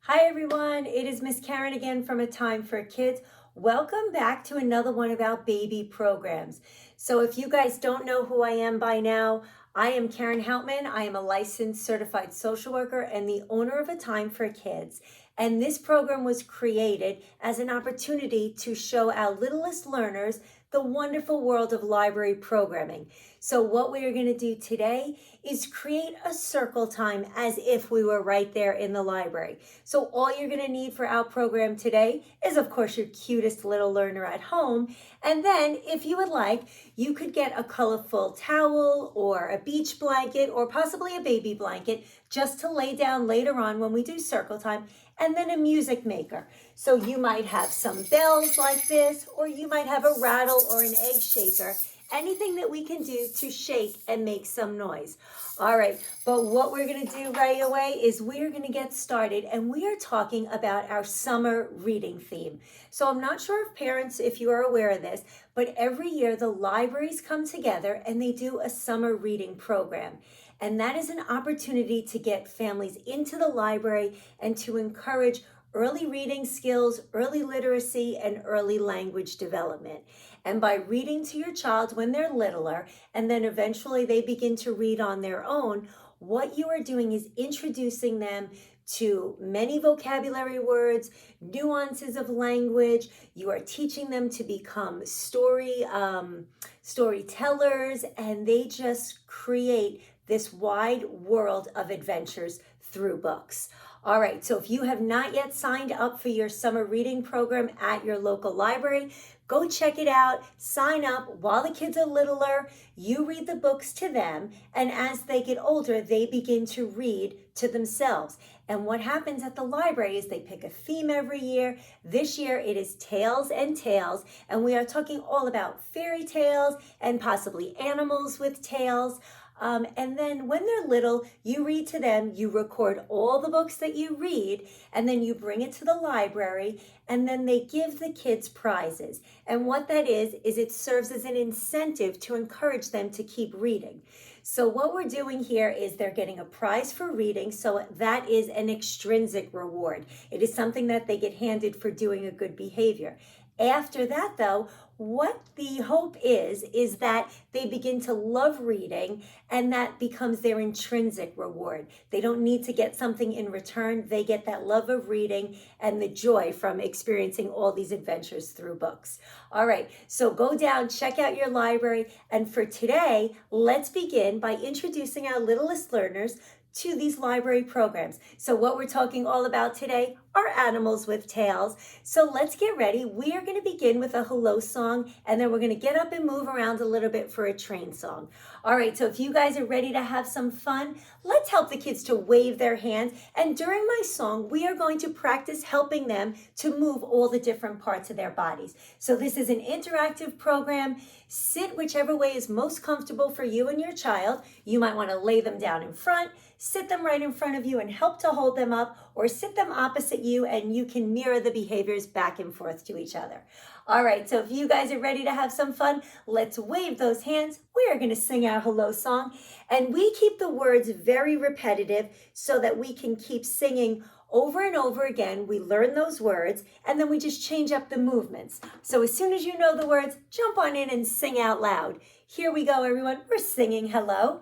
Hi everyone, it is Miss Karen again from A Time for Kids. Welcome back to another one of our baby programs. So if you guys don't know who I am by now, I am Karen Houtman. I am a licensed certified social worker and the owner of A Time for Kids. And this program was created as an opportunity to show our littlest learners the wonderful world of library programming. So what we are going to do today is create a circle time as if we were right there in the library. So all you're going to need for our program today is, of course, your cutest little learner at home. And then if you would like, you could get a colorful towel or a beach blanket or possibly a baby blanket just to lay down later on when we do circle time, and then a music maker. So you might have some bells like this, or you might have a rattle or an egg shaker, anything that we can do to shake and make some noise. All right, but what we're gonna do right away is we're gonna get started, and we are talking about our summer reading theme. So I'm not sure if parents, if you are aware of this, but every year the libraries come together and they do a summer reading program. And that is an opportunity to get families into the library and to encourage early reading skills, early literacy, and early language development. And by reading to your child when they're littler, and then eventually they begin to read on their own, what you are doing is introducing them to many vocabulary words, nuances of language. You are teaching them to become storytellers, and they just create this wide world of adventures through books. All right, so if you have not yet signed up for your summer reading program at your local library, go check it out, sign up while the kids are littler, you read the books to them, and as they get older, they begin to read to themselves. And what happens at the library is they pick a theme every year. This year it is Tales and Tales, and we are talking all about fairy tales and possibly animals with tails. And then when they're little, you read to them, you record all the books that you read, and then you bring it to the library, and then they give the kids prizes. And what that is it serves as an incentive to encourage them to keep reading. So what we're doing here is they're getting a prize for reading, so that is an extrinsic reward. It is something that they get handed for doing a good behavior. After that, though, what the hope is that they begin to love reading, and that becomes their intrinsic reward. They don't need to get something in return. They get that love of reading and the joy from experiencing all these adventures through books. All right, so go down, check out your library, and for today, let's begin by introducing our littlest learners to these library programs. So what we're talking all about today are animals with tails. So let's get ready. We are going to begin with a hello song, and then we're going to get up and move around a little bit for a train song. All right, so if you guys are ready to have some fun, let's help the kids to wave their hands. And during my song, we are going to practice helping them to move all the different parts of their bodies. So this is an interactive program. Sit whichever way is most comfortable for you and your child. You might want to lay them down in front, sit them right in front of you and help to hold them up, or sit them opposite you and you can mirror the behaviors back and forth to each other. All right, so if you guys are ready to have some fun, let's wave those hands. We are going to sing our hello song, and we keep the words very repetitive so that we can keep singing over and over again. We learn those words, and then we just change up the movements. So as soon as you know the words, jump on in and sing out loud. Here we go, everyone. We're singing hello.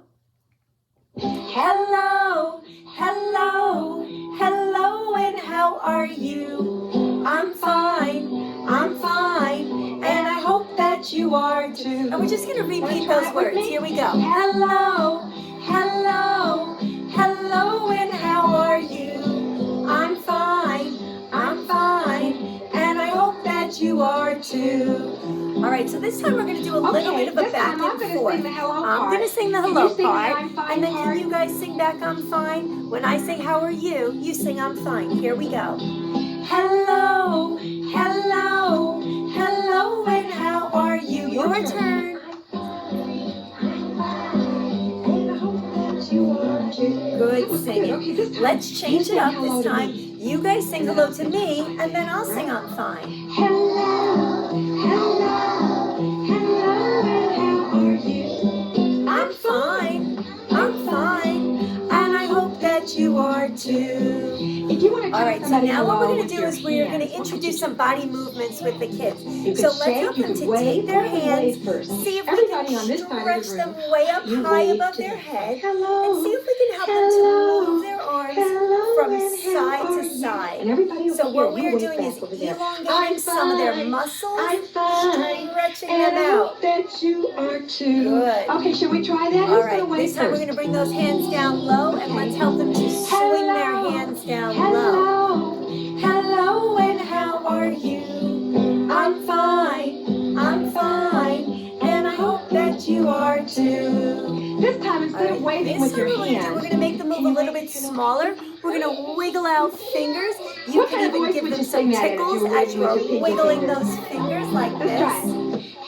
Hello, hello, hello, and how are you? I'm fine, and I hope that you are too. And we're just going to repeat those words. Here we go. Hello, hello, hello, and how are you? I'm fine, and I hope that you are too. All right, so this time we're going to do a little bit of a back and forth. I'm going to sing the hello part, and then can you guys sing back I'm fine? When I say how are you, you sing I'm fine. Here we go. Hello, hello, hello, and how are you? Your turn. Good singing. Let's change it up this time. You guys sing hello to me, and then I'll sing I'm fine. Hello, hello, hello, and how are you? I'm fine, and I hope that you are too. All right, so now what we're going to do is we're going to introduce some body movements with the kids. So let's help them to take their hands, see if we can stretch them way up high above their head, and see if we can help them to move their arms from side to side. So what we are doing is elongating some of their muscles, stretching them out. Good. Okay, should we try that? All right, this time we're going to bring those hands down low, and let's help them to swing their hands down low. Hello, and how are you? I'm fine, and I hope that you are too. This time, instead of waving with your hands, we're going to make the move a little bit smaller. We're going to wiggle out fingers. You can even give them some tickles as you are wiggling those fingers like this.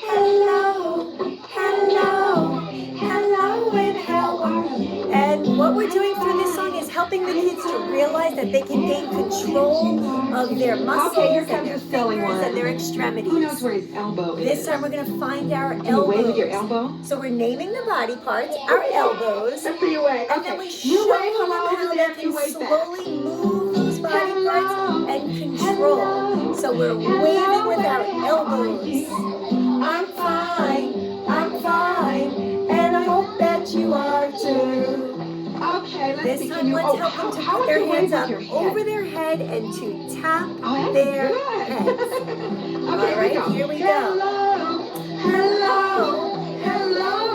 Hello, hello, hello, and how are you? And what we're doing through this song is helping the kids to realize that they can gain control of their muscles and their fingers and their extremities. Who knows where his elbow is? This time we're going to find our elbows. Can you wave with your elbow? So we're naming the body parts, our elbows. That's for you wave. And then we show them how they can slowly move those body parts and control. So we're waving with our elbows. I'm fine, and I hope that you are too. Okay, let's this time, let's help them to put their hands up over their head and to tap their heads. All right, here we go. Hello,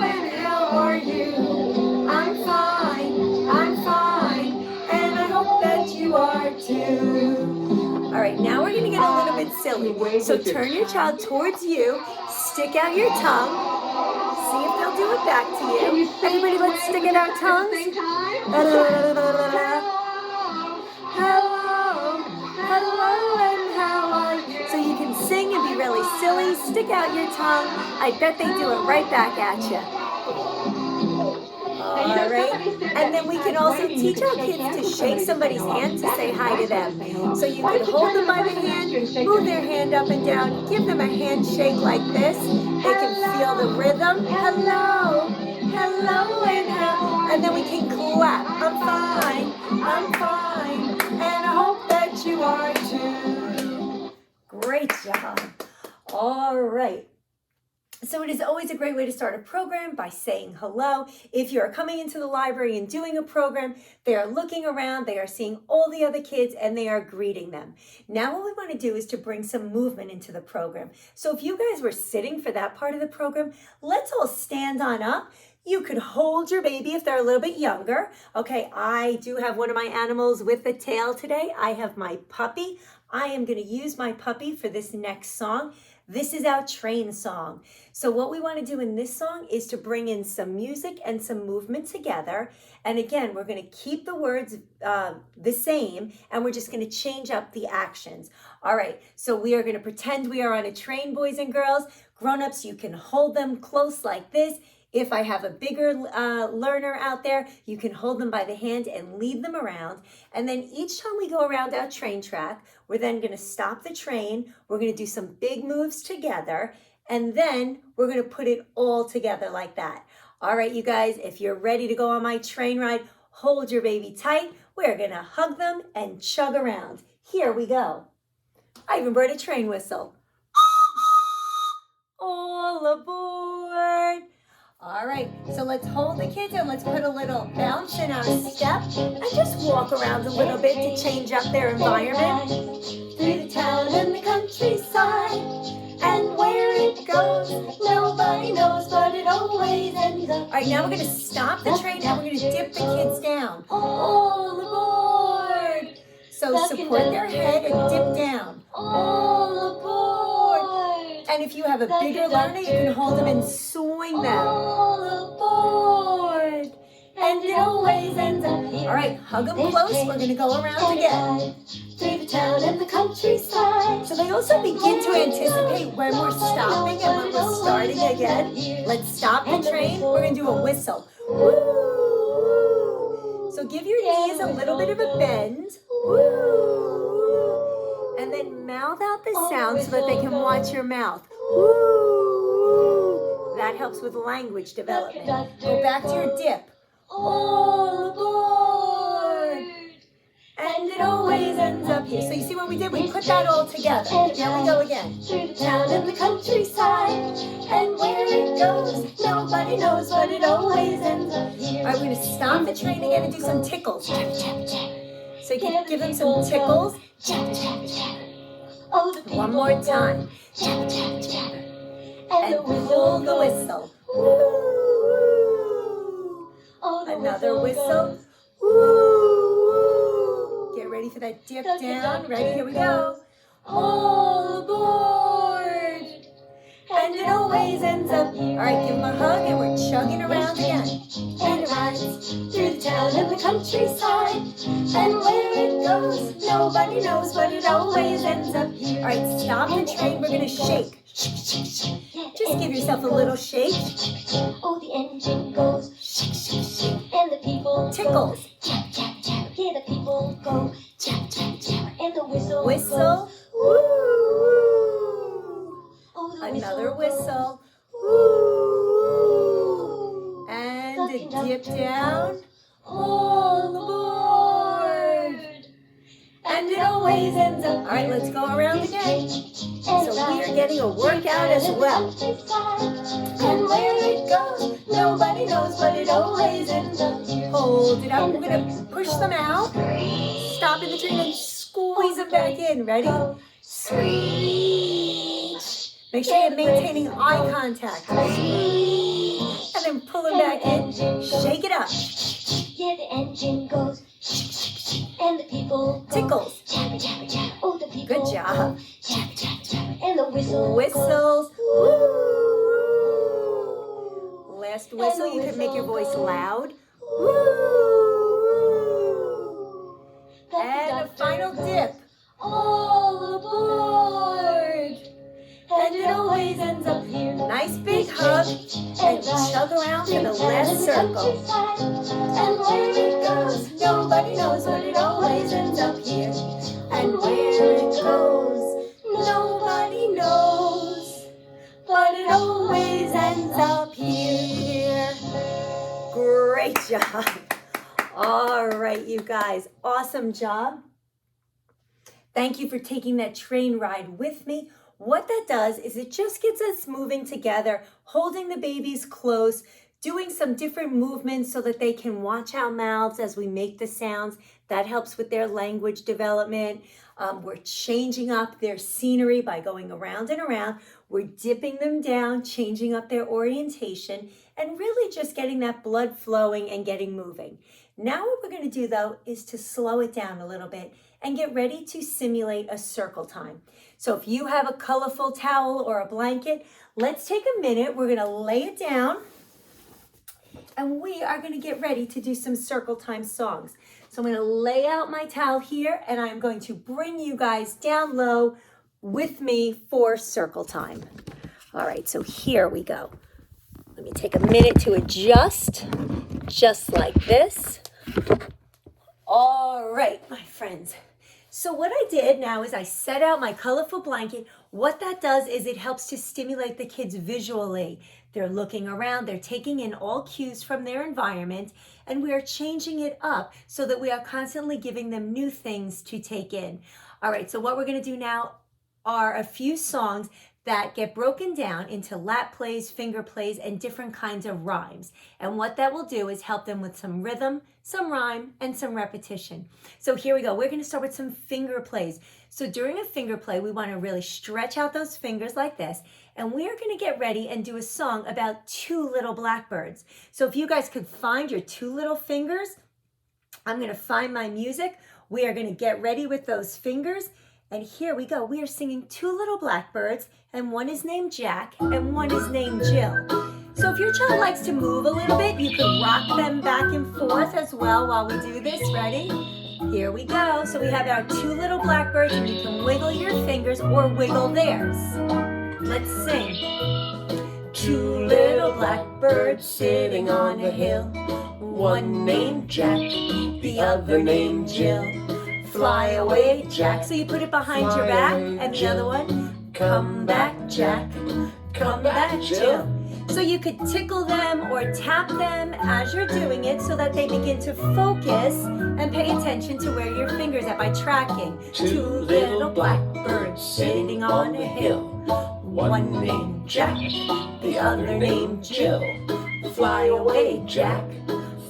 and how are you? I'm fine, and I hope that you are too. All right, now we're going to get a little bit silly. So turn your child towards you, stick out your tongue. See if they'll do it back to you. Everybody, let's stick out our tongues. Hello, and how are you? So you can sing and be really silly. Stick out your tongue. I bet they do it right back at you. All right, and then we can also teach our kids to shake somebody's hand to say hi to them. So you can hold them by the hand, move their hand up and down, give them a handshake like this. They can feel the rhythm. Hello, and then we can clap. I'm fine, and I hope that you are too. Great job. All right. So it is always a great way to start a program by saying hello. If you're coming into the library and doing a program, they are looking around, they are seeing all the other kids, and they are greeting them. Now what we want to do is to bring some movement into the program. So if you guys were sitting for that part of the program, let's all stand on up. You could hold your baby if they're a little bit younger. Okay, I do have one of my animals with a tail today. I have my puppy. I am going to use my puppy for this next song. This is our train song. So what we want to do in this song is to bring in some music and some movement together. And again, we're going to keep the words the same, and we're just going to change up the actions. All right, so we are going to pretend we are on a train, boys and girls. Grown-ups, you can hold them close like this. If I have a bigger learner out there, you can hold them by the hand and lead them around. And then each time we go around our train track, we're then going to stop the train. We're going to do some big moves together. And then we're going to put it all together like that. All right, you guys, if you're ready to go on my train ride, hold your baby tight. We're going to hug them and chug around. Here we go. I even brought a train whistle. All aboard. All right, so let's hold the kids and let's put a little bounce in our step and just walk around a little bit to change up their environment. Through the town and the countryside, and where it goes, nobody knows, but it always ends up. All right, now we're going to stop the train and we're going to dip the kids down. All aboard. So support their head and dip down. All aboard. And if you have a bigger learner, you can hold them and swing them. All aboard. And it always ends up here. All right, hug them close. We're going to go around again. Through the town and the countryside. So they also begin to anticipate when we're stopping and when we're starting again. Let's stop the train. We're going to do a whistle. Woo! So give your knees a little bit of a bend. Woo! And then mouth out the sound so that they can watch your mouth. Woo! That helps with language development. Go back to your dip. All aboard! And it always ends we did, we put that all together. Here we go again. Through the town and the countryside, and where it goes, nobody knows, but it always ends up here. All right, we're going to stop the train again and do some tickles. Tap, tap, tap. So you can give them some tickles. Tap, tap, tap. Oh, the people One more time. Tap, tap, tap. And pull the whistle. Woo! Oh, the Another whistle. goes. Woo! Get ready for that dip down. Ready? Here we go. All aboard! And it always ends up here. All right, give them a hug and we're chugging around again. And it rides through the town and the countryside, and where it goes, nobody knows, but it always ends up here. All right, stop the train. We're going to shake. Just give yourself a little shake. Oh, the engine goes, and the people Tickles. go, tap, tap, tap. Yeah, the people go, tap, tap, tap. And the whistle Whistle. goes. Woo! Oh, the Another whistle whistle. Woo! And a dip down. All aboard! And it always ends up. All right, let's go around again. So we are getting a workout as well. And where it goes, nobody knows, but it always ends up here. Hold it up. We're going to push them out. Stop in the train and squeeze them back in. Ready? Screech. Make sure you're maintaining eye contact. And then pull them back in. Shake it up. Yeah, the engine goes, and the people go, Tickles. tap, tap, tap. Oh, the people Good job. go, tap, tap, tap. And the whistle Whistles. goes, Woo! Last whistle. You can make your voice loud. Woo! And a final dip. all aboard. And it always ends up here. Nice big hug. And chug around for the last circle. And where it goes, nobody knows, but it always ends up here. And where it goes, nobody knows. But it always ends up here. Great job. All right, you guys. Awesome job. Thank you for taking that train ride with me. What that does is it just gets us moving together, holding the babies close, doing some different movements so that they can watch our mouths as we make the sounds. That helps with their language development. We're changing up their scenery by going around and around. We're dipping them down, changing up their orientation, and really just getting that blood flowing and getting moving. Now what we're going to do, though, is to slow it down a little bit and get ready to simulate a circle time. So if you have a colorful towel or a blanket, let's take a minute. We're going to lay it down, and we are going to get ready to do some circle time songs. So I'm going to lay out my towel here, and I'm going to bring you guys down low with me for circle time. All right, so here we go. Let me take a minute to adjust, just like this. All right, my friends. So what I did now is I set out my colorful blanket. What that does is it helps to stimulate the kids visually. They're looking around, they're taking in all cues from their environment, and we are changing it up so that we are constantly giving them new things to take in. All right, so what we're going to do now are a few songs that get broken down into lap plays, finger plays, and different kinds of rhymes. And what that will do is help them with some rhythm, some rhyme, and some repetition. So here we go. We're going to start with some finger plays. So during a finger play, we want to really stretch out those fingers like this. And we are going to get ready and do a song about two little blackbirds. So if you guys could find your two little fingers, I'm going to find my music. We are going to get ready with those fingers. And here we go. We are singing Two Little Blackbirds, and one is named Jack and one is named Jill. So if your child likes to move a little bit, you can rock them back and forth as well while we do this. Ready? Here we go. So we have our two little blackbirds, and you can wiggle your fingers or wiggle theirs. Let's sing. Two little blackbirds sitting on a hill, one named Jack, the other named Jill. Fly away, Jack. So you put it behind your back, and the other one, come back, Jack. Come back, Jill. So you could tickle them or tap them as you're doing it so that they begin to focus and pay attention to where your fingers are by tracking. Two little blackbirds sitting on a hill. One named Jack, the other named Jill. Fly away, Jack,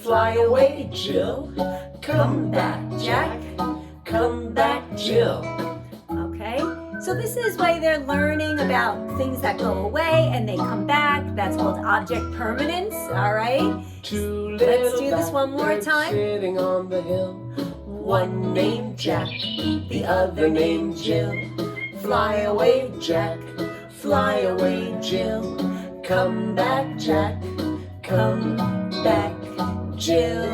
fly away, Jill. Come back, Jack, come back, Jill. Okay, so this is why they're learning about things that go away and they come back. That's called object permanence, all right? Let's do this one more time. Sitting on the hill. One named Jack, the other named Jill. Fly away, Jack, fly away, Jill. Come back, Jack, come back, Jill.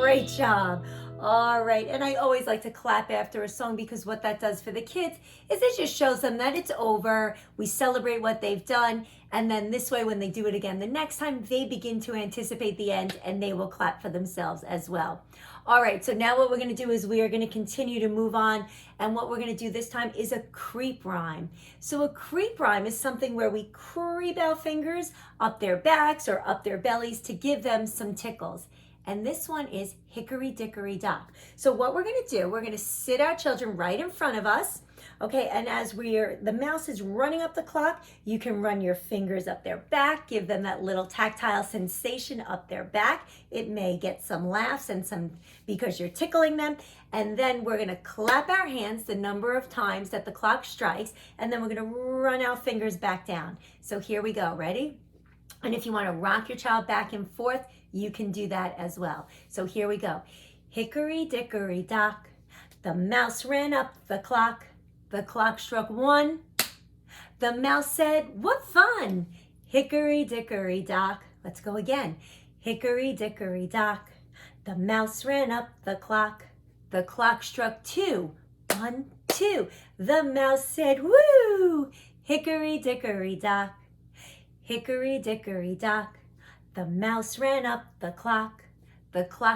Great job. All right, and I always like to clap after a song because what that does for the kids is it just shows them that it's over. We celebrate what they've done, and then this way when they do it again the next time, they begin to anticipate the end and they will clap for themselves as well. All right, so now what we're going to do is we are going to continue to move on, and what we're going to do this time is a creep rhyme. So a creep rhyme is something where we creep our fingers up their backs or up their bellies to give them some tickles. And this one is hickory dickory dock. So what we're gonna do, we're gonna sit our children right in front of us, okay? And as the mouse is running up the clock, you can run your fingers up their back, give them that little tactile sensation up their back. It may get some laughs and some, because you're tickling them. And then we're gonna clap our hands the number of times that the clock strikes, and then we're gonna run our fingers back down. So here we go, ready? And if you wanna rock your child back and forth, you can do that as well. So here we go. Hickory dickory dock, the mouse ran up the clock struck 1. The mouse said, "What fun!" Hickory dickory dock. Let's go again. Hickory dickory dock, the mouse ran up the clock struck 2. 1, 2. The mouse said, "Woo!" Hickory dickory dock, hickory dickory dock. The mouse ran up the clock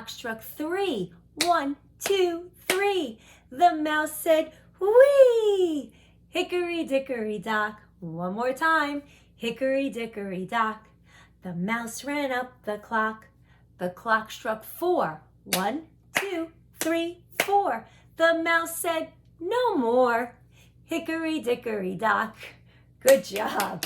struck 3. 1, 2, 3. The mouse said, "Whee!" Hickory dickory dock. One more time. Hickory dickory dock. The mouse ran up the clock struck 4. 1, 2, 3, 4. The mouse said, "No more." Hickory dickory dock. Good job.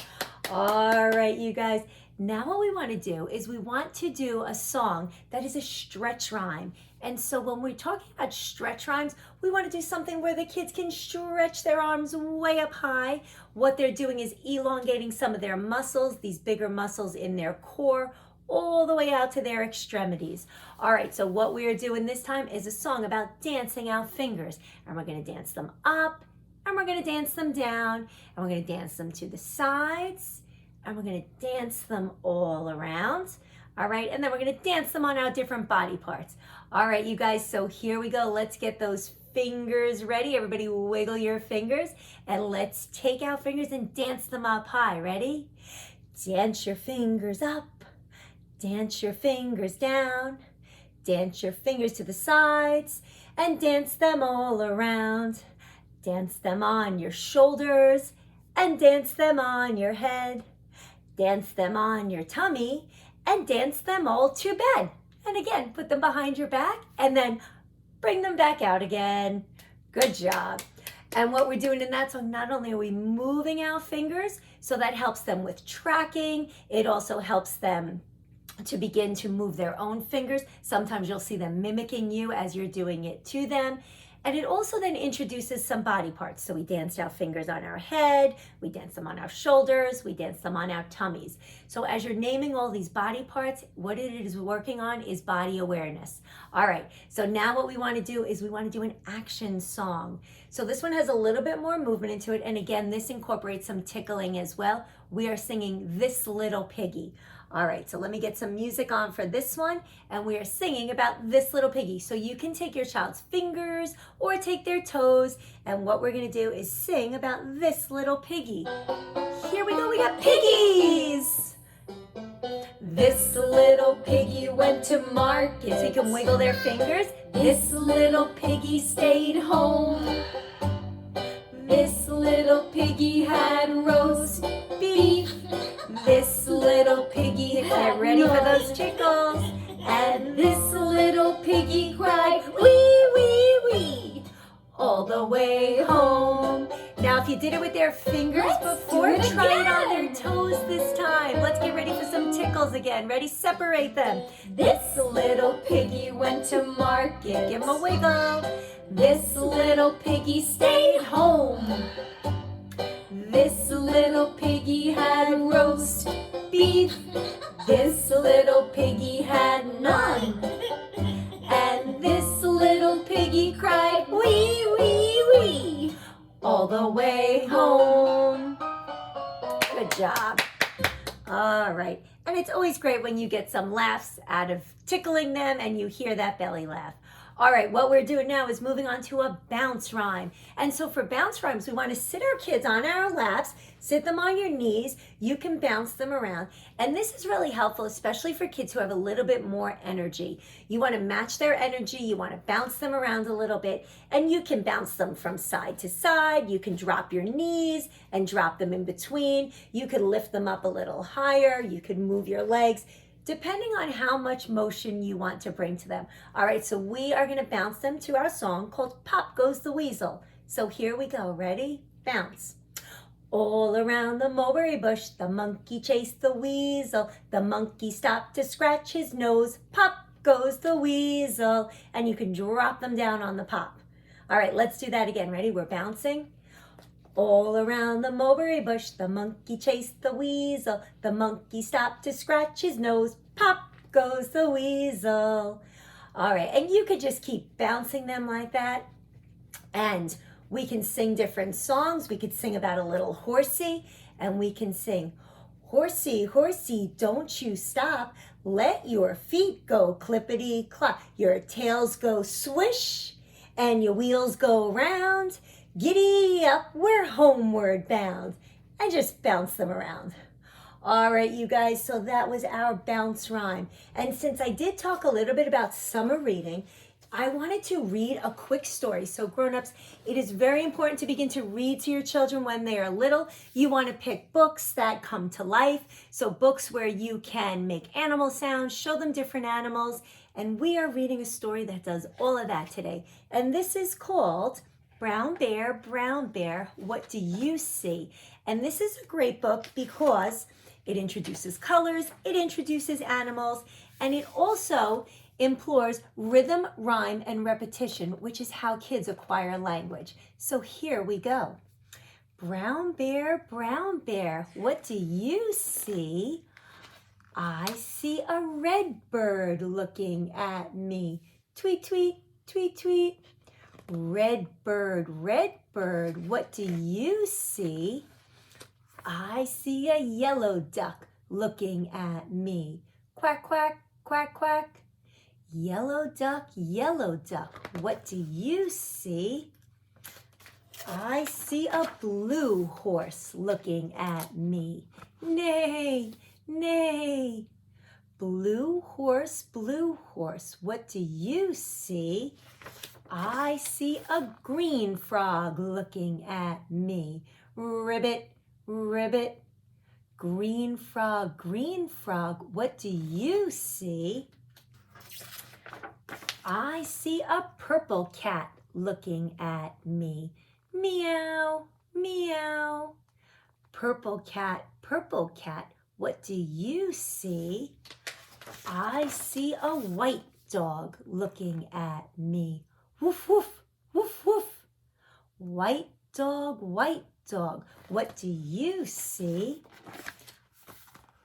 All right, you guys. Now what we want to do is we want to do a song that is a stretch rhyme. And so when we're talking about stretch rhymes, we want to do something where the kids can stretch their arms way up high. What they're doing is elongating some of their muscles, these bigger muscles in their core, all the way out to their extremities. All right, so what we are doing this time is a song about dancing our fingers. And we're going to dance them up, and we're going to dance them down, and we're going to dance them to the sides, and we're going to dance them all around. All right, and then we're going to dance them on our different body parts. All right, you guys, so here we go. Let's get those fingers ready. Everybody wiggle your fingers, and let's take our fingers and dance them up high. Ready? Dance your fingers up, dance your fingers down, dance your fingers to the sides, and dance them all around. Dance them on your shoulders, and dance them on your head. Dance them on your tummy, and dance them all to bed. And again, put them behind your back, and then bring them back out again. Good job. And what we're doing in that song, not only are we moving our fingers, so that helps them with tracking, it also helps them to begin to move their own fingers. Sometimes you'll see them mimicking you as you're doing it to them. And it also then introduces some body parts. So we danced our fingers on our head, we dance them on our shoulders, we dance them on our tummies. So as you're naming all these body parts, what it is working on is body awareness. All right, so now what we want to do is we want to do an action song. So this one has a little bit more movement into it. And again, this incorporates some tickling as well. We are singing This Little Piggy. All right, so let me get some music on for this one, and we are singing about this little piggy. So you can take your child's fingers or take their toes, and what we're gonna do is sing about this little piggy. Here we go, we got piggies! This little piggy went to market. So you can wiggle their fingers. This little piggy stayed home. This little piggy had roast beef. This little piggy had Get ready for noise. those tickles. And this little piggy cried, wee, wee, wee, all the way home. Now, if you did it with their fingers Let's before, do it try it on again. their toes this time. Let's get ready for some tickles again. Ready? Separate them. This little piggy went to market. Give them a wiggle. This little piggy stayed home. This little piggy had roast beef. This little piggy had none. And this little piggy cried, wee, wee, wee, all the way home. Good job. All right. And it's always great when you get some laughs out of tickling them and you hear that belly laugh. All right, what we're doing now is moving on to a bounce rhyme. And so for bounce rhymes, we want to sit our kids on our laps, sit them on your knees. You can bounce them around. And this is really helpful, especially for kids who have a little bit more energy. You want to match their energy. You want to bounce them around a little bit. And you can bounce them from side to side. You can drop your knees and drop them in between. You could lift them up a little higher. You could move your legs, depending on how much motion you want to bring to them. All right, so we are gonna bounce them to our song called Pop Goes the Weasel. So here we go, ready? Bounce. All around the mulberry bush, the monkey chased the weasel. The monkey stopped to scratch his nose. Pop goes the weasel. And you can drop them down on the pop. All right, let's do that again. Ready? We're bouncing. All around the mulberry bush, the monkey chased the weasel. The monkey stopped to scratch his nose. Pop goes the weasel. All right, and you could just keep bouncing them like that. And we can sing different songs. We could sing about a little horsey, and we can sing, horsey, horsey, don't you stop. Let your feet go clippity-clop. Your tails go swish, and your wheels go round. Giddy up, we're homeward bound. And just bounce them around. All right, you guys, so that was our bounce rhyme. And since I did talk a little bit about summer reading, I wanted to read a quick story. So grown-ups, it is very important to begin to read to your children when they are little. You want to pick books that come to life. So books where you can make animal sounds, show them different animals. And we are reading a story that does all of that today. And this is called Brown Bear, What Do You See? And this is a great book because it introduces colors, it introduces animals, and it also implores rhythm, rhyme, and repetition, which is how kids acquire language. So here we go. Brown Bear, what do you see? I see a red bird looking at me. Tweet, tweet, tweet, tweet. Red bird, what do you see? I see a yellow duck looking at me. Quack, quack, quack, quack. Yellow duck, what do you see? I see a blue horse looking at me. Neigh, neigh. Blue horse, what do you see? I see a green frog looking at me. Ribbit, ribbit. Green frog, what do you see? I see a purple cat looking at me. Meow, meow. Purple cat, what do you see? I see a white dog looking at me. Woof, woof, woof, woof. White dog, what do you see?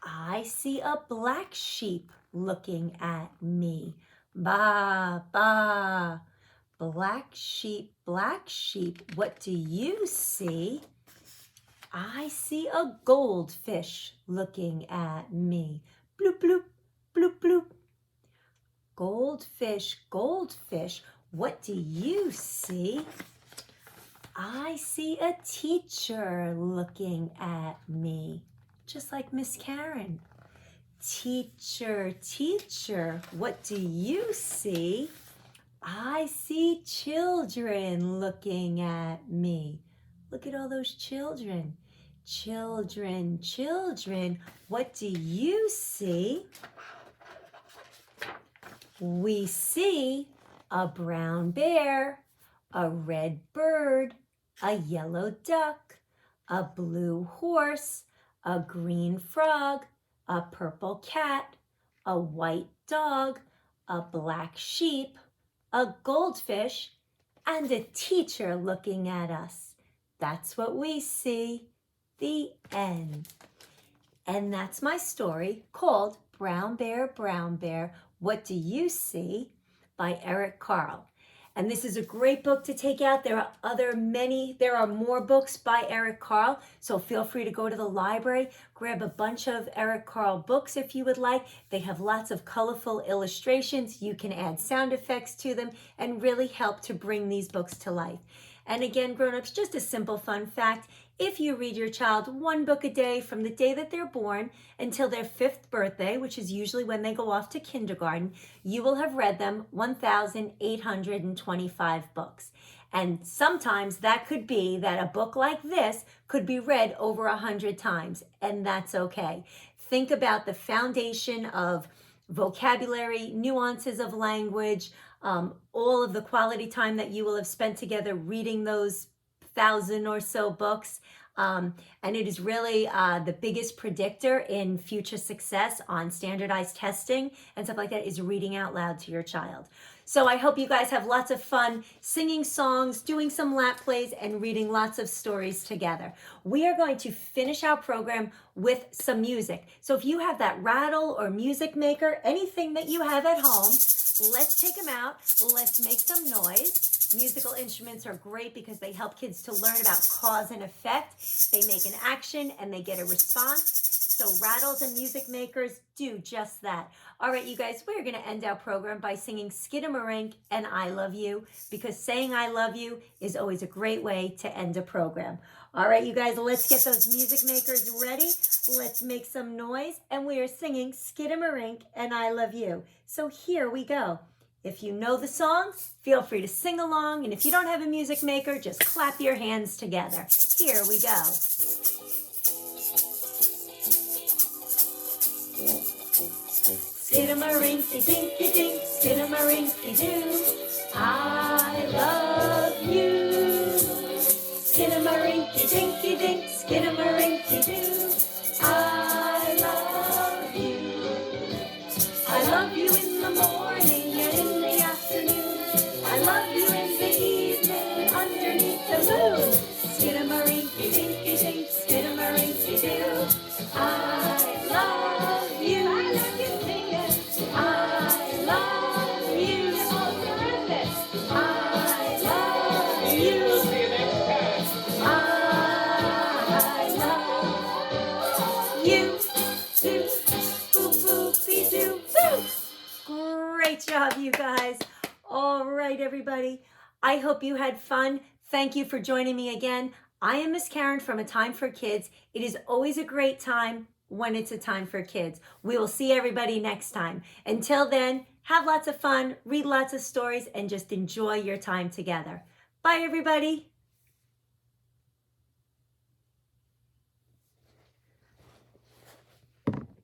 I see a black sheep looking at me. Ba, ba. Black sheep, what do you see? I see a goldfish looking at me. Bloop, bloop, bloop, bloop. Goldfish, what do you see? I see a teacher looking at me, just like Miss Karen. Teacher, what do you see? I see children looking at me. Look at all those children. Children, children, what do you see? We see a brown bear, a red bird, a yellow duck, a blue horse, a green frog, a purple cat, a white dog, a black sheep, a goldfish, and a teacher looking at us. That's what we see. The end. And that's my story called Brown Bear, What Do You See? By Eric Carle. And this is a great book to take out. There are more books by Eric Carle, so feel free to go to the library, grab a bunch of Eric Carle books if you would like. They have lots of colorful illustrations. You can add sound effects to them and really help to bring these books to life. And again, grown-ups, just a simple fun fact. If you read your child one book a day from the day that they're born until their 5th birthday, which is usually when they go off to kindergarten, you will have read them 1,825 books. And sometimes that could be that a book like this could be read over 100 times, and that's okay. Think about the foundation of vocabulary, nuances of language, all of the quality time that you will have spent together reading those 1,000 or so books. And it is really the biggest predictor in future success on standardized testing and stuff like that is reading out loud to your child. So I hope you guys have lots of fun singing songs, doing some lap plays, and reading lots of stories together. We are going to finish our program with some music. So if you have that rattle or music maker, anything that you have at home, let's take them out. Let's make some noise. Musical instruments are great because they help kids to learn about cause and effect. They make an action and they get a response. So rattles and music makers do just that. All right, you guys, we're going to end our program by singing Skidamarink and I Love You, because saying I love you is always a great way to end a program. All right, you guys, let's get those music makers ready. Let's make some noise. And we are singing Skidamarink and I Love You. So here we go. If you know the song, feel free to sing along. And if you don't have a music maker, just clap your hands together. Here we go. Skidamarinky dinky dink, skidamarinky doo, I love you. Skidamarinky dinky dink, skidamarinky doo, I love you. I love you in the morning and in the afternoon. I love you in the evening underneath the moon. Skidamarinky dinky dink, skidamarinky doo, I love you. I love you, sing it. I love you. Oh, terrific. I love you. See you next time. I love you. Do, boop, boopy doo, boo. Great job, you guys. All right, everybody. I hope you had fun. Thank you for joining me again. I am Miss Karen from A Time for Kids. It is always a great time when it's a time for kids. We will see everybody next time. Until then, have lots of fun, read lots of stories, and just enjoy your time together. Bye, everybody.